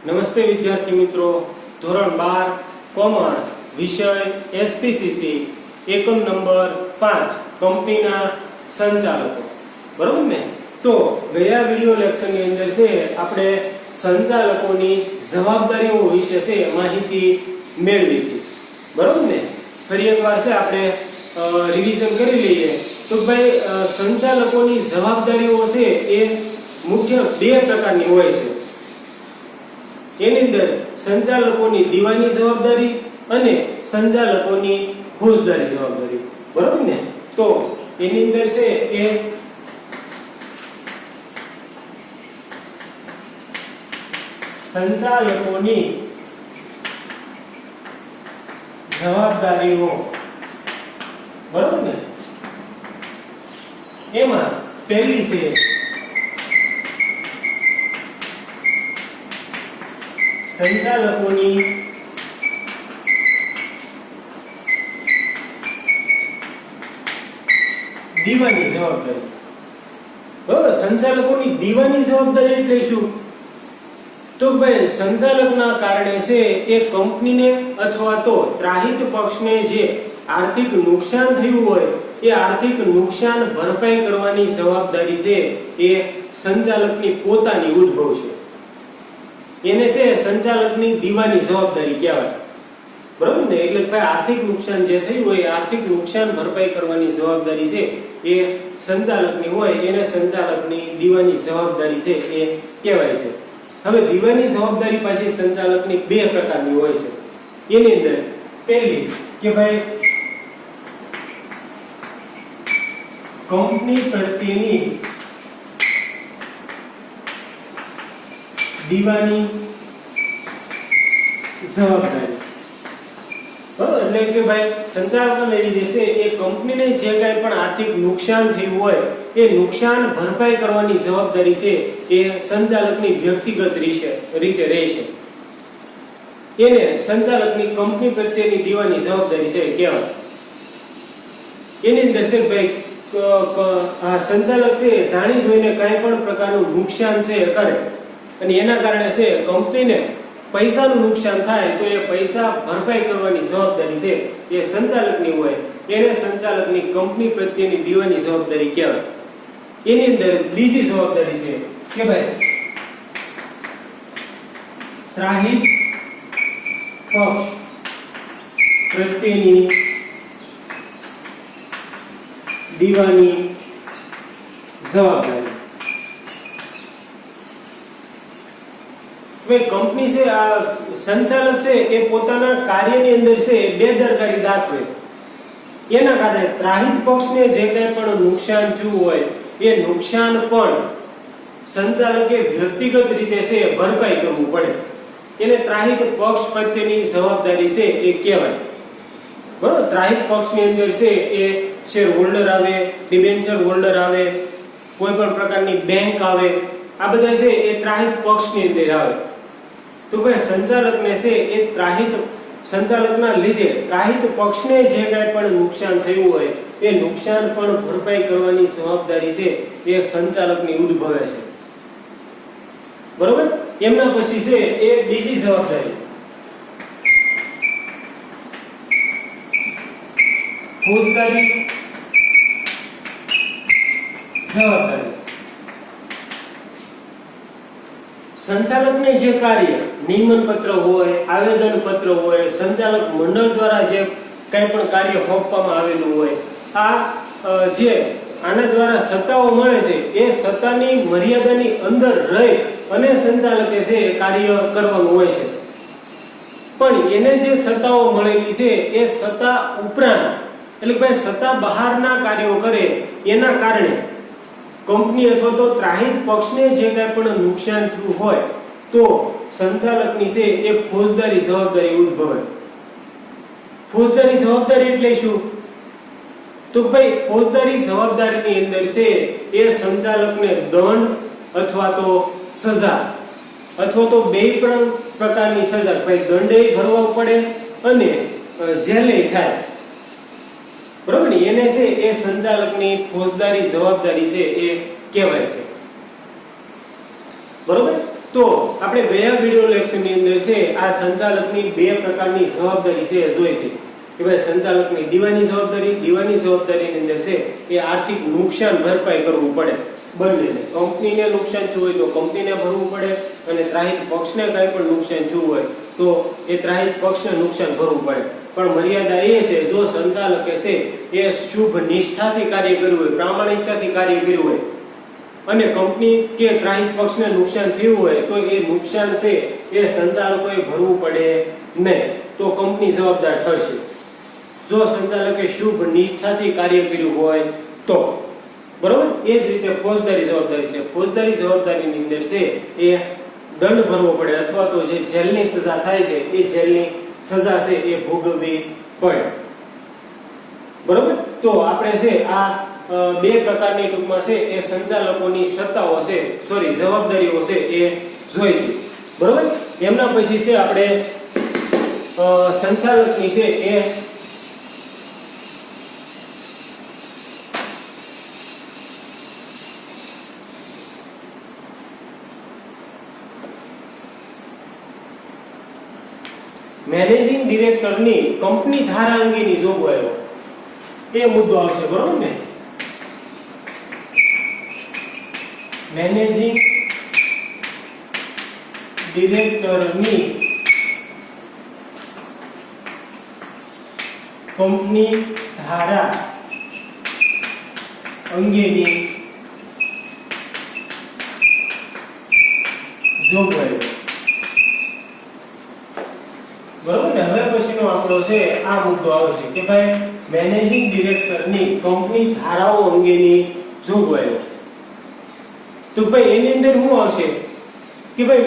નમસ્તે વિદ્યાર્થી મિત્રો, ધોરણ 12 કોમર્સ વિષય એસપીસીસી એકમ નંબર 5 કંપનીના સંચાલકો. બરોબર ને? તો ગયા વિડિયો લેક્ચરની અંદર છે આપણે સંચાલકોની જવાબદારીઓ વિશે છે માહિતી મેળવી હતી. બરોબર ને? ફરી એકવાર છે આપણે રિવિઝન કરી લઈએ તો ભાઈ સંચાલકોની જવાબદારીઓ છે એ મુખ્ય બે પ્રકારની હોય છે. એની અંદર સંચાલકોની દીવાની જવાબદારી અને સંચાલકોની ફોજદારી જવાબદારી. બરોબર ને? તો એની અંદર છે એ સંચાલકોની જવાબદારીઓ. બરોબર ને? એમાં પહેલી છે સંચાલકોની દીવાની જવાબદારી. બરાબર? સંચાલકોની દીવાની જવાબદારી એટલે શું? તો ભાઈ સંચાલકના કારણે છે એ કંપનીને અથવા તો ત્રાહિત પક્ષને જે આર્થિક નુકસાન થયું હોય એ આર્થિક નુકસાન ભરપાઈ કરવાની જવાબદારી છે એ સંચાલકની પોતાની ઉદ્ભવ છે. એને છે સંચાલકની દીવાની જવાબદારી કહેવાય. બરાબર ને? એટલે ભાઈ આર્થિક નુકસાન જે થયું હોય આર્થિક નુકસાન ભરપાઈ કરવાની જવાબદારી છે એ સંચાલકની હોય એને સંચાલકની દીવાની જવાબદારી છે એ કહેવાય છે. હવે દીવાની જવાબદારી પાછી સંચાલકની બે પ્રકારની હોય છે. એની અંદર પહેલી કે ભાઈ કંપની પ્રત્યેની દીવાની જવાબદારી. બરાબર? એટલે કે ભાઈ સંચાલકને લીધે છે એ કંપનીને જે કાંઈ પણ આર્થિક નુકસાન થયું હોય એ નુકસાન ભરપાઈ કરવાની જવાબદારી છે એ સંચાલકની વ્યક્તિગત રીતે રહેશે. એને સંચાલકની કંપની પ્રત્યેની દીવાની જવાબદારી છે કહેવાય. એની અંદર છે ભાઈ આ સંચાલક છે જાણી જોઈને કાંઈ પણ પ્રકારનું નુકસાન છે કરે અને એના કારણે છે કંપનીને પૈસાનું નુકસાન થાય તો એ પૈસા ભરપાઈ કરવાની જવાબદારી છે એ સંચાલકની હોય એને સંચાલકની કંપની પ્રત્યેની દીવાની જવાબદારી કહેવાય. એની અંદર બીજી જવાબદારી છે કે ભાઈ ત્રાહિત પક્ષ પ્રત્યેની દીવાની જવાબદારી. કંપની છે આ સંચાલક છે એ પોતાના કાર્યની અંદર છે બેદરકારી દાખવે એના કારણે ત્રાહિત પક્ષને જે કંઈ પણ નુકસાન થયું હોય એ નુકસાન પણ સંચાલકે વ્યક્તિગત રીતે છે ભરપાઈ કરવું પડે. એને ત્રાહિત પક્ષ પ્રત્યેની જવાબદારી છે એ કહેવાય. બરોબર? ત્રાહિત પક્ષની અંદર છે એ શેર હોલ્ડર આવે, ડિબેન્ચર હોલ્ડર આવે, કોઈ પણ પ્રકારની બેંક આવે, આ બધા છે એ ત્રાહિત પક્ષની અંદર આવે. તો ભાઈ સંચાલકને છે એ ત્રાહિત સંચાલકના લીધે ત્રાહિત પક્ષને જે કાંઈ પણ નુકસાન થયું હોય એ નુકસાન પણ ભરપાઈ કરવાની જવાબદારી છે એ સંચાલકની ઉદ્ભવે છે. બરોબર? એમના પછી છે એ બીજી જવાબદારી ફોજદારી જવાબદારી. સંચાલકને જે કાર્ય નિયમન પત્ર હોય, આવેદન પત્ર હોય, સંચાલક મંડળ દ્વારા જે કંઈ પણ કાર્ય સોંપવામાં આવેલું હોય આ જે આના દ્વારા સત્તાઓ મળે છે એ સત્તાની મર્યાદાની અંદર રહી અને સંચાલકે છે એ કાર્ય કરવાનું હોય છે. પણ એને જે સત્તાઓ મળેલી છે એ સત્તા ઉપરાંત એટલે કે ભાઈ સત્તા બહારના કાર્યો કરે એના કારણે કંપની અથવા તો ત્રાહિત પક્ષને જે કાંઈ પણ નુકસાન થયું હોય તો સંચાલકની છે એ ફોજદારી જવાબદારી ઉદ્ભવે. ફોજદારી જવાબદારી એટલે શું? તો ભાઈ ફોજદારી જવાબદારીની અંદર છે એ સંચાલકને દંડ અથવા તો સજા અથવા તો બે પ્રકારની સજા, ભાઈ દંડે ભરવો પડે અને જેલે થાય. બરોબર ને? એને છે એ સંચાલકની ફોજદારી જવાબદારી છે એ કહેવાય છે. બરોબર? તો આપણે ગયા વિડિયો લેક્ચરની અંદર છે આ સંચાલકની બે પ્રકારની જવાબદારી છે જોઈ હતી કે ભાઈ સંચાલકની દીવાની જવાબદારીની અંદર છે એ આર્થિક નુકસાન ભરપાઈ કરવું પડે બંનેને, કંપનીને નુકસાન થયું હોય તો કંપનીને ભરવું પડે અને ત્રાહિત પક્ષને કંઈ પણ નુકસાન થયું હોય તો એ ત્રાહિત પક્ષને નુકસાન ભરવું પડે. પણ મર્યાદા એ છે જો સંચાલકે છે એ શુભ નિષ્ઠાથી કાર્ય કર્યું હોય, પ્રામાણિકતાથી કાર્ય કર્યું હોય અને કંપની કે ત્રાહિત પક્ષને નુકસાન થયું હોય તો એ નુકસાન છે એ સંચાલકોએ ભરવું પડે નહીં, તો કંપની જવાબદાર ઠરશે. જો સંચાલકે શુભ નિષ્ઠાથી કાર્ય કર્યું હોય તો બરોબર. એ જ રીતે ફોજદારી જવાબદારી છે. ફોજદારી જવાબદારીની અંદર છે એ દંડ ભરવો પડે અથવા તો જે જેલની સજા થાય છે એ જેલની સજા છે એ ભોગવવી પડે. બરોબર. તો આપણે છે આ બે પ્રકારની ટૂંકમાં છે એ સંચાલકોની સત્તાઓ છે જવાબદારીઓ છે એ જોઈ છે. બરોબર. એમના પછી છે આપણે સંચાલકની છે એ મેનેજિંગ ડિરેક્ટરની કંપની ધારા અંગેની જોગવાઈઓ એ મુદ્દો આવશે. બરોબર ને? મેનેજિંગ ડિરેક્ટરની કંપની ધારા અંગેની જોગવાઈઓ. બરોબર ને? હવે પછીનો આપણો છે આ મુદ્દો આવશે કે ભાઈ મેનેજિંગ ડિરેક્ટરની કંપની ધારાઓ અંગેની જોગવાઈઓ. તો ભાઈ એની અંદર શું આવશે કે ભાઈ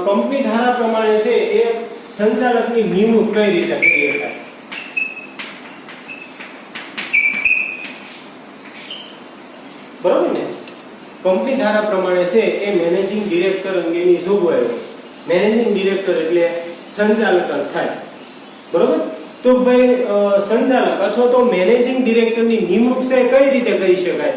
કંપની ધારા પ્રમાણે છે એ સંચાલકની નિમણૂક કઈ રીતે કરી શકાય. બરોબર ને? કંપની ધારા પ્રમાણે છે એ મેનેજિંગ ડિરેક્ટર અંગેની જોગવાઈઓ. મેનેજિંગ ડિરેક્ટર એટલે સંચાલક થાય. બરોબર. તો ભાઈ સંચાલક અથવા તો મેનેજિંગ ડિરેક્ટરની નિમણૂક છે કઈ રીતે કરી શકાય.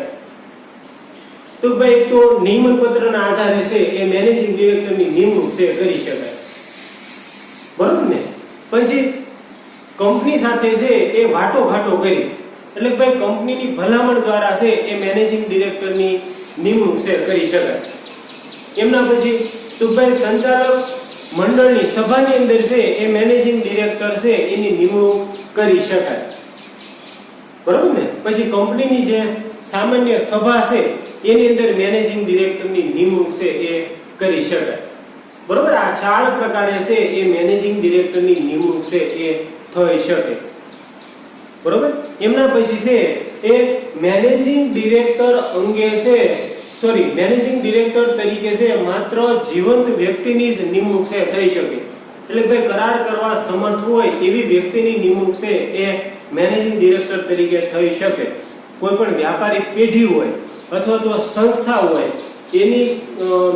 તો ભાઈ તો નિયમન પત્રના આધારે છે એ મેનેજિંગ ડિરેક્ટરની નિમણૂક છે કરી શકાય. બરોબર ને? પછી કંપની સાથે છે એ વાટોઘાટો કરી એટલે ભાઈ કંપનીની ભલામણ દ્વારા છે એ મેનેજિંગ ડિરેક્ટરની નિમણૂક છે કરી શકાય. એમના પછી તો ભાઈ સંચાલક મંડળની સભાની અંદર છે એ મેનેજિંગ ડિરેક્ટર છે એની નિમણૂક કરી શકાય. બરોબર ને? પછી કંપનીની જે સામાન્ય સભા છે એની અંદર મેનેજિંગ ડિરેક્ટરની નિમણૂક છે એ કરી શકાય. બરોબર. આ ચાર પ્રકારે છે એ મેનેજિંગ ડિરેક્ટરની નિમણૂક છે એ થઈ શકે. બરોબર. એમના પછી છે એ મેનેજિંગ ડિરેક્ટર અંગે છે મેનેજિંગ ડિરેક્ટર તરીકે છે માત્ર જીવંત વ્યક્તિની જ નિમણૂક છે થઈ શકે. એટલે ભાઈ કરાર કરવા સમર્થ હોય એવી વ્યક્તિની નિમણૂક છે એ મેનેજિંગ ડિરેક્ટર તરીકે થઈ શકે. કોઈ પણ વ્યાપારિક પેઢી હોય અથવા તો સંસ્થા હોય એની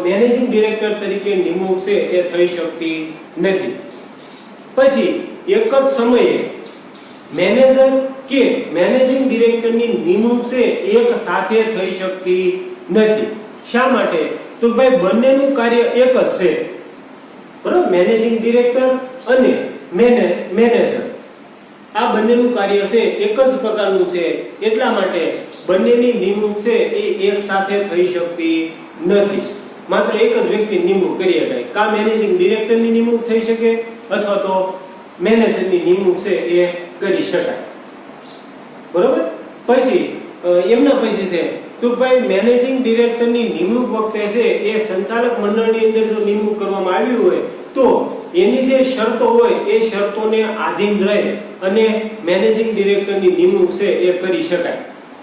મેનેજિંગ ડિરેક્ટર તરીકે નિમણૂક છે એ થઈ શકતી નથી. પછી એક જ સમયે મેનેજર કે મેનેજિંગ ડિરેક્ટરની નિમણૂક છે એક સાથે થઈ શકતી નથી. શા માટે? તો ભાઈ બંનેનું કાર્ય એક જ છે. બરાબર. મેનેજિંગ ડિરેક્ટર અને મેનેજર આ બંનેનું કાર્ય છે એક જ પ્રકારનું છે. એટલા માટે બંનેની નિમણૂક છે એ એક સાથે થઈ શકતી નથી. માત્ર એક જ વ્યક્તિની નિમણૂક કરી શકાય. કા મેનેજિંગ ડિરેક્ટરની નિમણૂક થઈ શકે અથવા તો મેનેજરની નિમણૂક છે એ કરી શકાય. બરોબર. પછી એમના પછી છે તો ભાઈ મેનેજિંગ ડિરેક્ટરની નિમણૂક વખતે છે એ સંચાલક મંડળની અંદર જો નિમણૂક કરવામાં આવી હોય તો એની જે શરતો હોય એ શરતોને આધીન રહે અને મેનેજિંગ ડિરેક્ટરની નિમણૂક છે એ કરી શકાય.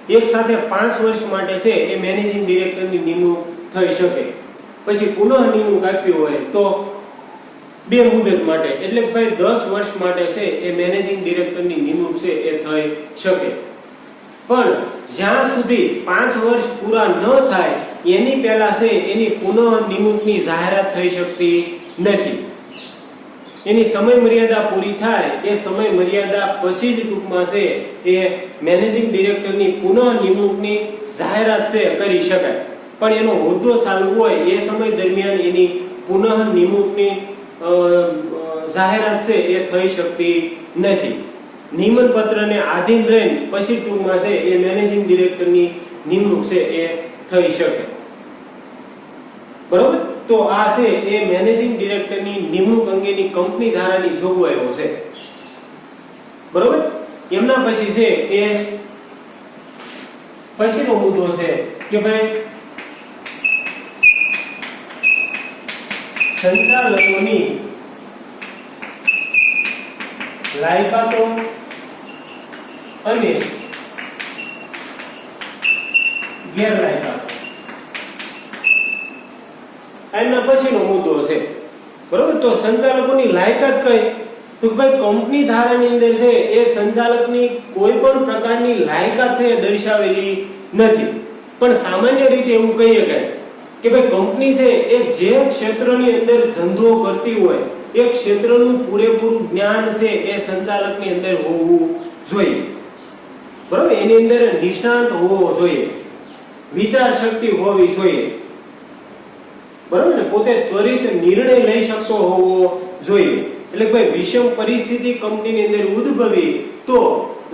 એક સાથે 5 વર્ષ માટે છે એ મેનેજિંગ ડિરેક્ટરની નિમણૂક થઈ શકે. પછી પુનઃ નિમણૂક આપી હોય તો 2 મુદત માટે એટલે કે ભાઈ 10 વર્ષ માટે છે એ મેનેજિંગ ડિરેક્ટરની નિમણૂક છે એ થઈ શકે. પણ જ્યાં સુધી 5 વર્ષ પૂરા ન થાય એની પહેલા છે એની પુનઃ નિમણૂકની જાહેરાત થઈ શકતી નથી. એની સમય મર્યાદા પૂરી થાય એ સમય મર્યાદા પછી જ ટૂંકમાં છે એ મેનેજિંગ ડિરેક્ટરની પુનઃ નિમણૂકની જાહેરાત છે કરી શકાય. પણ એનો હોદ્દો ચાલુ હોય એ સમય દરમિયાન એની પુનઃ નિમણૂકની જાહેરાત છે એ થઈ શકતી નથી. નિયમન પત્રને આધીન રહીને પછી ટૂંકમાં છે એ મેનેજિંગ ડિરેક્ટરની નિમણૂક છે એ થઈ શકે. બરોબર? તો આ છે એ મેનેજિંગ ડિરેક્ટરની નિમણૂક અંગેની કંપની ધારાની જોગવાઈઓ છે. બરોબર? એમના પછી છે એ પછીનો મુદ્દો છે કે ભાઈ સંચાલકોની લાયકાતો અને ગેરલાયકાતો. એના પછીનો મુદ્દો છે. બરોબર? તો સંચાલકોની લાયકાત કઈ? તો ભાઈ કંપની ધારાની અંદર છે એ સંચાલકની કોઈ પણ પ્રકારની લાયકાત છે એ દર્શાવેલી નથી. પણ સામાન્ય રીતે એવું કહી શકાય કે ભાઈ કંપની છે એ જે ક્ષેત્રની અંદર ધંધો કરતી હોય એ ક્ષેત્રનું પૂરેપૂરું જ્ઞાન છે એ સંચાલકની અંદર હોવું જોઈએ. બરોબર? એની અંદર નિષ્ણાંત હોવો જોઈએ, વિચાર શક્તિ હોવી જોઈએ. બરોબર ને? પોતે ત્વરિત નિર્ણય લઈ શકતો હોવો જોઈએ. એટલે ભાઈ વિષમ પરિસ્થિતિ કંપનીની અંદર ઉદ્ભવી તો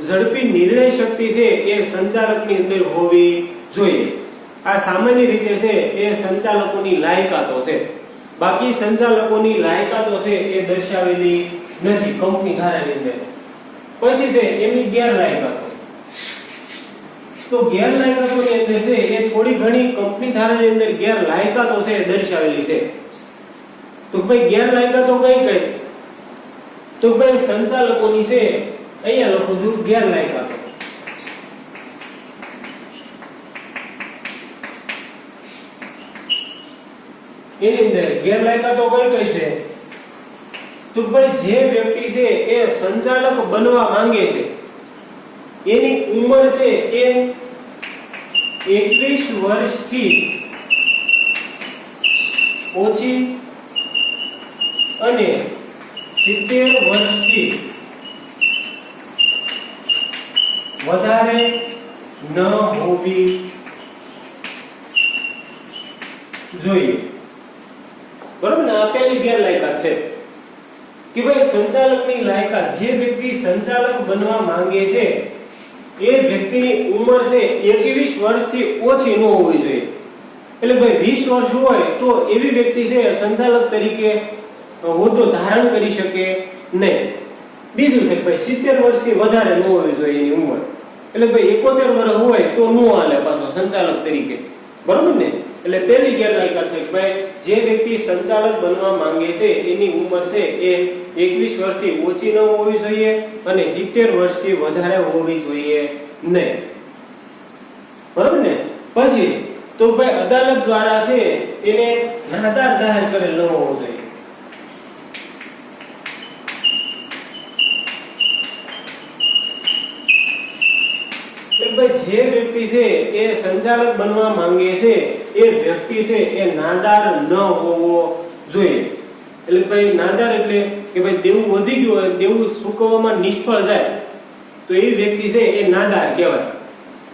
ઝડપી નિર્ણય શક્તિ છે એ સંચાલકની અંદર હોવી જોઈએ. આ સામાન્ય રીતે છે એ સંચાલકોની લાયકાતો છે. બાકી સંચાલકોની લાયકાતો છે એ દર્શાવેલી નથી કંપની ધારાની અંદર. પછી છે એમની ગેરલાયકાતો. તો ગેરલાયકાતોની અંદર છે એ થોડી ઘણી કંપની ધારાની અંદર ગેરલાયકાતો છે દર્શાવેલી છે. તો ભાઈ ગેરલાયકાતો કઈ કઈ? તો ભાઈ સંચાલકોની છે અહીંયા લખું છું ગેરલાયકાતો. એની અંદર ગેરલાયકાતો કઈ કઈ છે? તો ભાઈ જે વ્યક્તિ છે એ સંચાલક બનવા માંગે છે એની ઉંમર છે એ 21 વર્ષથી ઓછી અને 70 વર્ષથી વધારે ન હોવી જોઈએ. બરોબર ને? આ પહેલી ગેરલાયકાત છે કે ભાઈ સંચાલકની લાયકાત, જે વ્યક્તિ સંચાલક બનવા માંગે છે એ વ્યક્તિની ઉંમર છે 21 વર્ષથી ઓછી ન હોવી જોઈએ. એટલે ભાઈ 20 વર્ષ હોય તો એવી વ્યક્તિ છે સંચાલક તરીકે હોદ્દો ધારણ કરી શકે નહીં. બીજું છે ભાઈ 70 વર્ષથી વધારે ન હોવી જોઈએ એની ઉંમર. એટલે ભાઈ 71 વર્ષ હોય તો ન હાલે પાછો સંચાલક તરીકે. બરોબર ને? એટલે પહેલી ગેરલાયકાત છે કે ભાઈ જે વ્યક્તિ સંચાલક બનવા માંગે છે એની ઉંમર છે એ 21 વર્ષથી ઓછી ન હોવી જોઈએ અને 70 વર્ષથી વધારે હોવી જોઈએ નહીં. બરોબર ને? પછી તો ભાઈ અદાલત દ્વારા છે એને નાદાર જાહેર કરેલ ન હોવો જોઈએ. જે વ્યક્તિ છે એ સંચાલક બનવા માંગે છે એ વ્યક્તિ છે એ નાદાર ન હોવો જોઈએ. એટલે ભાઈ નાદાર એટલે કે ભાઈ દેવું વધી ગયું હોય, દેવું ચૂકવવામાં નિષ્ફળ જાય તો એ વ્યક્તિ છે એ નાદાર કહેવાય.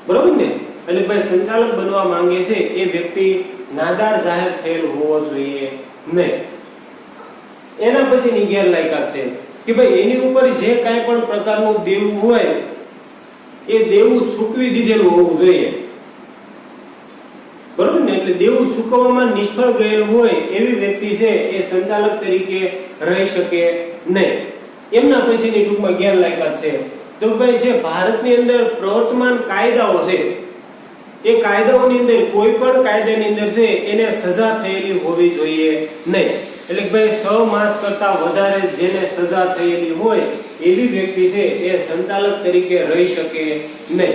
બરોબર ને? એટલે ભાઈ સંચાલક બનવા માંગે છે એ વ્યક્તિ નાદાર જાહેર થયેલ હોવો જોઈએ નહીં. એના પછીની ગેરલાયકાત છે કે ભાઈ એની ઉપર જે કાંઈ પણ પ્રકારનું દેવું હોય એ દેવું ચૂકવી દીધેલું હોવું જોઈએ. બરોબર ને? એટલે દેવું ચૂકવવામાં નિષ્ફળ ગયેલું હોય એવી વ્યક્તિ છે એ સંચાલક તરીકે રહી શકે નહીં. એમના પછીની ટૂંકમાં ગેરલાયકાત છે તો ભાઈ જે ભારતની અંદર પ્રવર્તમાન કાયદાઓ છે એ કાયદાઓની અંદર કોઈ પણ કાયદાની અંદર છે એને સજા થયેલી હોવી જોઈએ નહીં. એટલે ભાઈ 6 માસ કરતા વધારે જેને સજા થયેલી હોય એવી વ્યક્તિ છે એ સંચાલક તરીકે રહી શકે નહીં.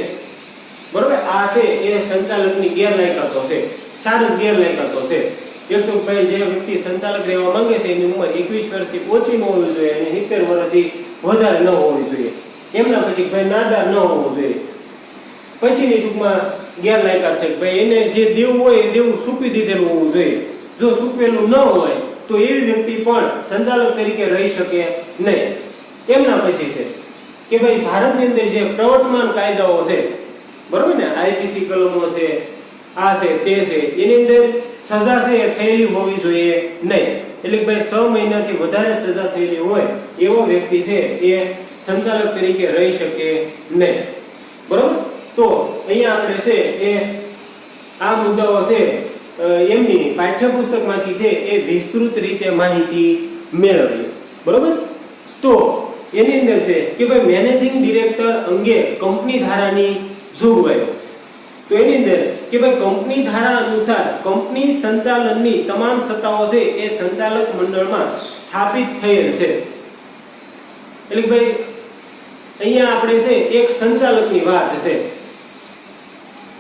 બરોબર? આ છે એ સંચાલકની ગેરલાયકાતો છે. 4 ગેરલાયકાતો છે. એક તો ભાઈ જે વ્યક્તિ સંચાલક રહેવા માંગે છે એની ઉંમર 21 વર્ષથી ઓછી ન હોવી જોઈએ અને 70 વર્ષથી વધારે ન હોવી જોઈએ. એમના પછી ભાઈ નાદાર ન હોવું જોઈએ. પછીની ટૂંકમાં ગેરલાયકાત છે ભાઈ એને જે દેવું હોય એ દેવું ચૂકવી દીધેલું હોવું જોઈએ. જો ચૂકવેલું ન હોય તો એવી વ્યક્તિ પણ સંચાલક તરીકે રહી શકે નહીં. એમના પછી છે કે ભાઈ ભારતની અંદર જે પ્રવર્તમાન કાયદાઓ છે, બરોબર ને, આઈપીસી કલમો છે, આ છે તે છે, એની અંદર સજા છે એ થયેલી હોવી જોઈએ નહીં. એટલે કે ભાઈ 6 મહિનાથી વધારે સજા થયેલી હોય એવો વ્યક્તિ છે એ સંચાલક તરીકે રહી શકે નહીં. બરોબર? તો અહીંયા આપણે છે એ આ મુદ્દાઓ છે એમની પાઠ્યપુસ્તકમાંથી છે એ વિસ્તૃત રીતે માહિતી મેળવીએ. બરોબર? તો એની અંદર છે કે ભાઈ મેનેજિંગ ડિરેક્ટર અંગે કંપની ધારાની જોગવાઈઓ. તો એની અંદર કે ભાઈ કંપની ધારા અનુસાર કંપની સંચાલનની તમામ સત્તાઓ છે એ સંચાલક મંડળમાં સ્થાપિત થયેલ છે. એટલે કે ભાઈ અહીંયા આપણે છે એક સંચાલકની વાત છે.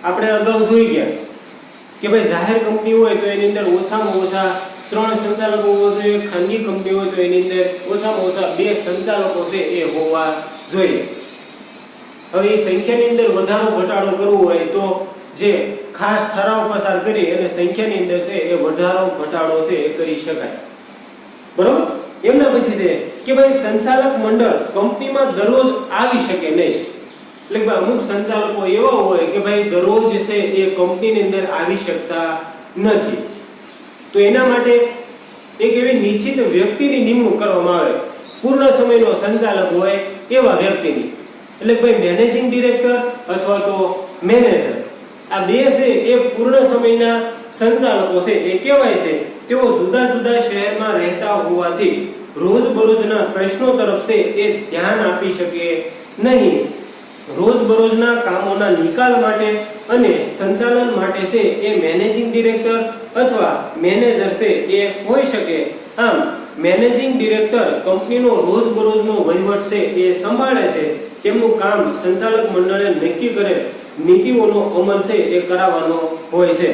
આપણે અગાઉ જોઈ ગયા કે ભાઈ જાહેર કંપની હોય તો એની અંદર ઓછામાં ઓછા 3 સંચાલકો હોવા જોઈએ. ખાનગી કંપની હોય તો એની અંદર ઓછામાં ઓછા 2 સંચાલકો છે એ હોવા જોઈએ. હવે એ સંખ્યાની અંદર વધારો ઘટાડો કરવો હોય તો જે ખાસ ઠરાવ પસાર કરી અને સંખ્યાની અંદર છે એ વધારો ઘટાડો છે એ કરી શકાય. બરોબર? એમના પછી છે કે ભાઈ સંચાલક મંડળ કંપનીમાં દરરોજ આવી શકે નહીં. એટલે કે અમુક સંચાલકો એવા હોય કે ભાઈ દરરોજ છે એ કંપનીની અંદર આવી શકતા નથી. તો એના માટે એક એવી નિશ્ચિત વ્યક્તિની નિમણૂક કરવામાં આવે. પૂર્ણ સમયનો સંચાલક હોય એવા વ્યક્તિની. એટલે ભાઈ મેનેજિંગ ડિરેક્ટર અથવા તો મેનેજર, આ બે છે એ પૂર્ણ સમયના સંચાલકો છે એ કહેવાય છે. તેઓ જુદા જુદા શહેરમાં રહેતા હોવાથી રોજબરોજના પ્રશ્નો તરફ છે એ ધ્યાન આપી શકે નહીં. રોજબરોજના કામોના નિકાલ માટે અને સંચાલન માટે છે એ મેનેજિંગ ડિરેક્ટર અથવા મેનેજર છે એ હોઈ શકે. આમ મેનેજિંગ ડિરેક્ટર કંપનીનો રોજબરોજનો વહીવટ છે એ સંભાળે છે. તેમનું કામ સંચાલક મંડળે નક્કી કરેલ નીતિઓનો અમલ છે એ કરાવવાનો હોય છે.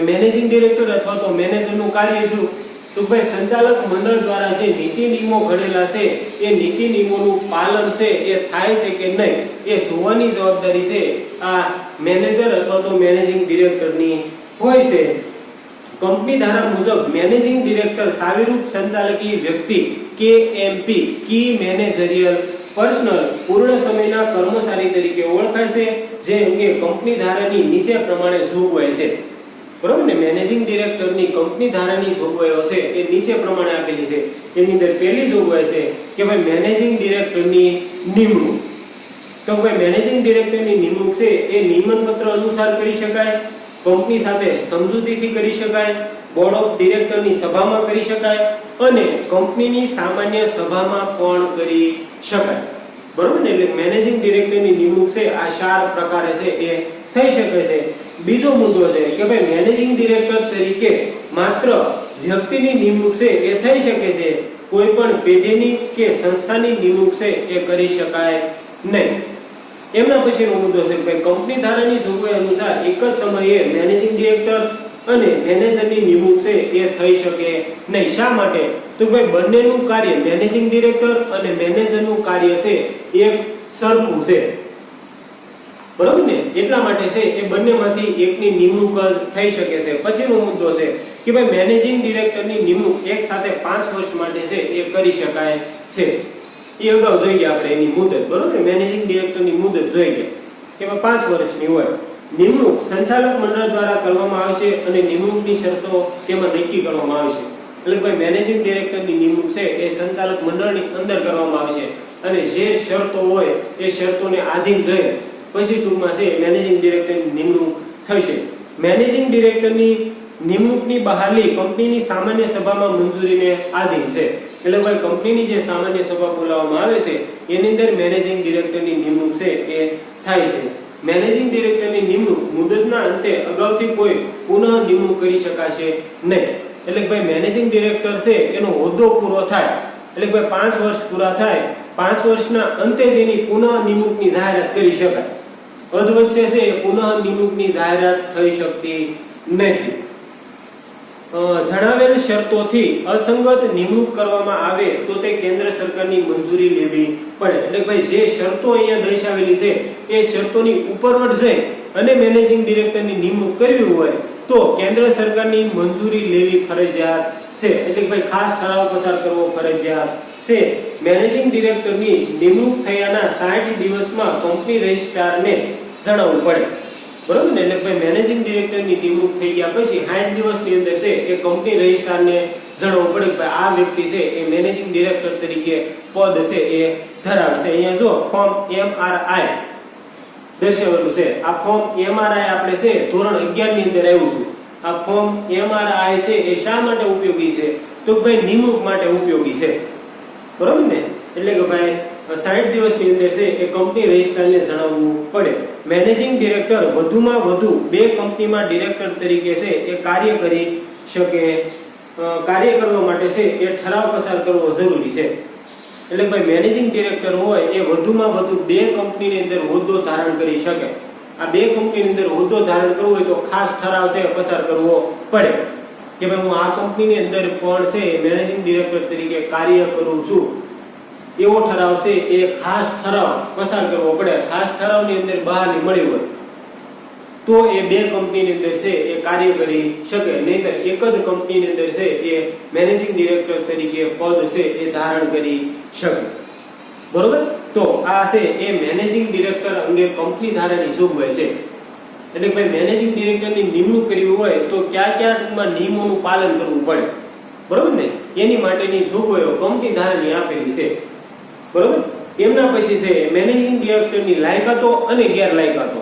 મેનેજિંગ ડિરેક્ટર અથવા તો મેનેજરનું કાર્ય શું? તો ભાઈ સંચાલક મંડળ દ્વારા જે નીતિ નિયમો ઘડેલા છે એ નીતિ નિયમોનું પાલન છે એ થાય છે કે નહીં એ જોવાની જવાબદારી છે આ મેનેજર અથવા તો મેનેજિંગ ડિરેક્ટરની હોય છે. કંપની ધારા મુજબ મેનેજિંગ ડિરેક્ટર ચાવીરૂપ સંચાલકીય વ્યક્તિ KMP કી મેનેજરિયલ પર્સનલ પૂર્ણ સમયના કર્મચારી તરીકે ઓળખાય છે. જે અંગે કંપની ધારાની નીચે પ્રમાણે જોગવાઈ છે. બરોબર ને? મેનેજિંગ ડિરેક્ટરની કંપની ધારાની જોગવાઈઓ છે એ નીચે પ્રમાણે આપેલી છે. એની અંદર પહેલી જોગવાઈ છે કે ભાઈ મેનેજિંગ ડિરેક્ટરની નિમણૂક. તો ભાઈ મેનેજિંગ ડિરેક્ટરની નિમણૂક છે એ નિયમનપત્ર અનુસાર કરી શકાય, કંપની સાથે સમજૂતીથી કરી શકાય, બોર્ડ ઓફ ડિરેક્ટરની સભામાં કરી શકાય અને કંપનીની સામાન્ય સભામાં પણ કરી શકાય. બરોબર ને? એટલે મેનેજિંગ ડિરેક્ટરની નિમણૂક છે આ 4 પ્રકારે છે એ થઈ શકે છે. બીજો મુદ્દો છે કે ભાઈ મેનેજિંગ ડિરેક્ટર તરીકે માત્ર વ્યક્તિની નિમણૂક છે એ થઈ શકે છે. કોઈ પણ પેઢીની કે સંસ્થાની નિમણૂક છે એ કરી શકાય નહીં. એમના પછીનો મુદ્દો છે કે કંપની ધારાની જોગવાઈ અનુસાર એક જ સમયે મેનેજિંગ ડિરેક્ટર અને મેનેજરની નિમણૂક છે એ થઈ શકે નહીં. શા માટે? તો ભાઈ બંનેનું કાર્ય મેનેજિંગ ડિરેક્ટર અને મેનેજરનું કાર્ય છે એક સરખું છે. બરોબર ને? એટલા માટે છે એ બંનેમાંથી એકની નિમણૂક થઈ શકે છે. પછીનો મુદ્દો છે કે ભાઈ મેનેજિંગ ડિરેક્ટરની નિમણૂક એક સાથે 5 વર્ષ માટે છે એ કરી શકાય છે. એ અગાઉ જોઈ ગયા આપણે એની મુદત. બરોબર? મેનેજિંગ ડિરેક્ટરની મુદત જોઈ ગયા કે 5 વર્ષની હોય. નિમણૂક સંચાલક મંડળ દ્વારા કરવામાં આવશે અને નિમણૂકની શરતો તેમાં નક્કી કરવામાં આવશે. એટલે ભાઈ મેનેજિંગ ડિરેક્ટરની નિમણૂક છે એ સંચાલક મંડળની અંદર કરવામાં આવશે અને જે શરતો હોય એ શરતોને આધીન રહે પછી ટૂંકમાં છે મેનેજિંગ ડિરેક્ટરની નિમણૂક થશે. મેનેજિંગ ડિરેક્ટરની નિમણૂકની બહાલી કંપનીની સામાન્ય સભામાં મંજૂરીને આધીન છે. એટલે ભાઈ કંપનીની જે સામાન્ય સભા બોલાવવામાં આવે છે એની અંદર મેનેજિંગ ડિરેક્ટરની નિમણૂક છે એ થાય છે. મેનેજિંગ ડિરેક્ટરની નિમણૂક મુદતના અંતે અગાઉથી કોઈ પુનઃ નિમણૂક કરી શકાશે નહીં. એટલે ભાઈ મેનેજિંગ ડિરેક્ટર છે એનો હોદ્દો પૂરો થાય એટલે ભાઈ 5 વર્ષ પૂરા થાય, 5 વર્ષના અંતે જ એની પુનઃ નિમણૂકની જાહેરાત કરી શકાય. અધવચ્ચે છે પુનઃ નિમણૂકની જાહેરાત થઈ શકતી નથી. જણાવેલ શરતોથી અસંગત નિમણૂક કરવામાં આવે તો તે કેન્દ્ર સરકારની મંજૂરી લેવી પડે. એટલે ભાઈ જે શરતો અહીંયા દર્શાવેલી છે એ શરતોની ઉપરવટ જઈ અને મેનેજિંગ ડિરેક્ટરની નિમણૂક કરવી હોય તો કેન્દ્ર સરકારની મંજૂરી લેવી ફરજિયાત છે. એટલે ભાઈ ખાસ ઠરાવ પસાર કરવો ફરજિયાત છે. મેનેજિંગ ડિરેક્ટરની નિમણૂક થયાના 60 દિવસમાં કંપની રજિસ્ટ્રારને જણાવવું પડે. બરોબર ને? એટલે ભાઈ મેનેજિંગ ડિરેક્ટરની નિમણૂક થઈ ગયા પછી 60 દિવસની અંદર છે એ કંપની રજિસ્ટ્રારને જણાવવું પડે કે ભાઈ આ વ્યક્તિ છે એ મેનેજિંગ ડિરેક્ટર તરીકે પદ છે એ ધરાવે છે. અહીંયા જો ફોર્મ MRI દર્શાવેલું છે. આ ફોર્મ MRI આપણે છે ધોરણ 11 ની અંદર આવ્યું હતું. આ ફોર્મ MRI છે એ શા માટે ઉપયોગી છે? તો ભાઈ નિમણૂક માટે ઉપયોગી છે. બરોબર ને? એટલે કે ભાઈ 60 દિવસની અંદર છે એ કંપની રજિસ્ટ્રારને જણાવવું પડે. મેનેજિંગ ડિરેક્ટર વધુમાં વધુ 2 કંપનીમાં ડિરેક્ટર તરીકે છે એ કાર્ય કરી શકે. કાર્ય કરવા માટે છે એ ઠરાવ પસાર કરવો જરૂરી છે. એટલે ભાઈ મેનેજિંગ ડિરેક્ટર હોય એ વધુમાં વધુ 2 કંપનીની અંદર હોદ્દો ધારણ કરી શકે. આ 2 કંપનીની અંદર હોદ્દો ધારણ કરવો હોય તો ખાસ ઠરાવ છે પસાર કરવો પડે કે ભાઈ હું આ કંપનીની અંદર પણ છે મેનેજિંગ ડિરેક્ટર તરીકે કાર્ય કરું છું. એવો ઠરાવ છે એ ખાસ ઠરાવ પસાર કરવો પડે. ખાસ ઠરાવની અંદર બહારની મળી હોય તો એ 2 કંપનીની અંદર છે એ કાર્ય કરી શકે. નહીંતર એક જ કંપનીની અંદર છે એ મેનેજિંગ ડિરેક્ટર તરીકે પદ છે એ ધારણ કરી શકે. બરોબર? તો આ છે એ મેનેજિંગ ડિરેક્ટર અંગે કંપની ધારાની જોગવાઈ છે. એટલે ભાઈ મેનેજિંગ ડિરેક્ટરની નિમણૂક કરવી હોય તો કયા કયા ટૂંકમાં નિયમોનું પાલન કરવું પડે. બરોબર ને? એની માટેની જોગવાઈઓ કંપની ધારાની આપેલી છે. બરોબર? એમના પછી છે મેનેજિંગ ડિરેક્ટરની લાયકાતો અને ગેરલાયકાતો.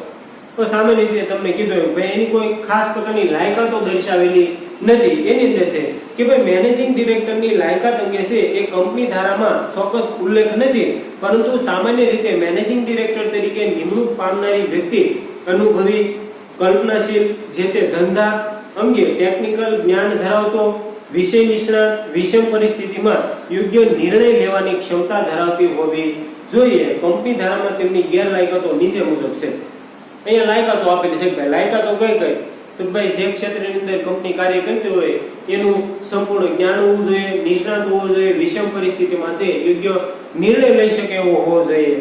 તો સામાન્ય રીતે તમને કીધું ભાઈ એની કોઈ ખાસ પ્રકારની લાયકાતો દર્શાવેલી નથી. એની અંદર છે કે ભાઈ મેનેજિંગ ડિરેક્ટરની લાયકાત અંગે છે એ કંપની ધારામાં ચોક્કસ ઉલ્લેખ નથી, પરંતુ સામાન્ય રીતે મેનેજિંગ ડિરેક્ટર તરીકે નિમણૂક પામનારી વ્યક્તિ અનુભવી, કલ્પનાશીલ, જે તે ધંધા અંગે ટેકનિકલ જ્ઞાન ધરાવતો, વિષય નિષ્ણાત, વિષમ પરિસ્થિતિમાં યોગ્ય નિર્ણય લેવાની ક્ષમતા ધરાવતી હોવી જોઈએ. કંપની ધારામાં તેમની ગેરલાયકાતો નીચે મુજબ છે. અહીંયા લાયકાતો આપેલી છે. ભાઈ લાયકાતો કઈ કઈ? તો ભાઈ જે ક્ષેત્રની અંદર કંપની કાર્ય કરતી હોય એનું સંપૂર્ણ જ્ઞાન હોવું જોઈએ, નિષ્ણાત હોવું જોઈએ, વિષમ પરિસ્થિતિમાં છે યોગ્ય નિર્ણય લઈ શકે એવો હોવો જોઈએ.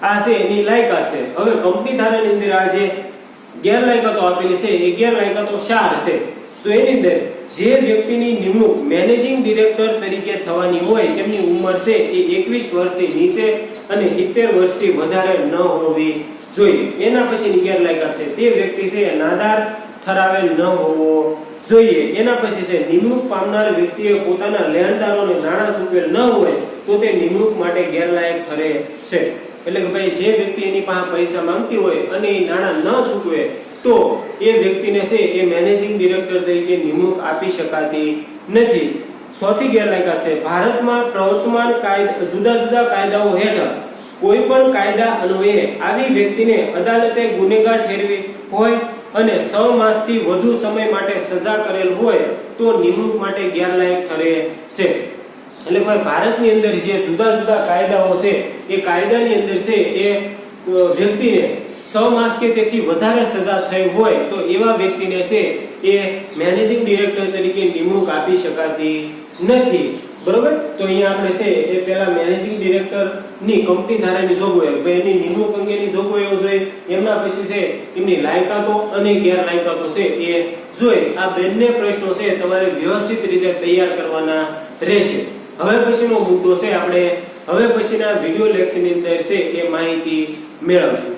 આ છે એની લાયકાત છે. હવે કંપની ધારાની અંદર આ જે ગેરલાયકાતો આપેલી છે એ ગેરલાયકાતો 4 છે. તો એની અંદર જે વ્યક્તિની નિમણૂક મેનેજિંગ ડિરેક્ટર તરીકે થવાની હોય તેમની ઉંમર છે એ 21 વર્ષથી નીચે અને 70 વર્ષથી વધારે ન હોવી જોઈએ. એના પછીની ગેરલાયકાત છે તે વ્યક્તિ છે નાદાર ઠરાવેલ ન હોવો જોઈએ. એના પછી છે નિમણૂક પામનાર વ્યક્તિએ પોતાના લેણદારોને નાણાં ચૂકવેલ ન હોય તો તે નિમણૂક માટે ગેરલાયક ઠરે છે. એટલે કે ભાઈ જે વ્યક્તિ એની પાસે પૈસા માંગતી હોય અને એ નાણાં ન ચૂકવે તો એ વ્યક્તિને છે એ મેનેજિંગ ડિરેક્ટર તરીકે નિમણૂક આપી શકાતી નથી. ચોથી ગેરલાયકાત છે ભારતમાં પ્રવર્તમાન જુદા જુદા કાયદાઓ હેઠળ કોઈ પણ કાયદા અન્વયે આવી વ્યક્તિને અદાલતે ગુનેગાર ઠેરવી હોય અને 6 માસથી વધુ સમય માટે સજા કરેલ હોય તો નિમણૂક માટે ગેરલાયક ઠરે છે. એટલે ભાઈ ભારતની અંદર જે જુદા જુદા કાયદાઓ છે એ કાયદાની અંદર છે એ વ્યક્તિને 6 માસ કે તેથી વધારે સજા થઈ હોય તો એવા વ્યક્તિને છે એ મેનેજિંગ ડિરેક્ટર તરીકે નિમણૂક આપી શકાતી નથી. બરોબર? તો અહીંયા આપણે છે એ પહેલા મેનેજિંગ ડિરેક્ટર ની કંપની ધારાની જોગવાઈ, ભાઈ એની નિમણૂક અંગેની જોગવાઈઓ જોઈએ. એમના પછી છે એમની લાયકાતો અને ગેરલાયકાતો છે એ જોઈ. આ બંને પ્રશ્નો છે તમારે વ્યવસ્થિત રીતે તૈયાર કરવાના રહેશે. હવે પછીનો મુદ્દો છે આપણે હવે પછીના વિડિયો લેક્ચરની અંદર છે એ માહિતી મેળવશું.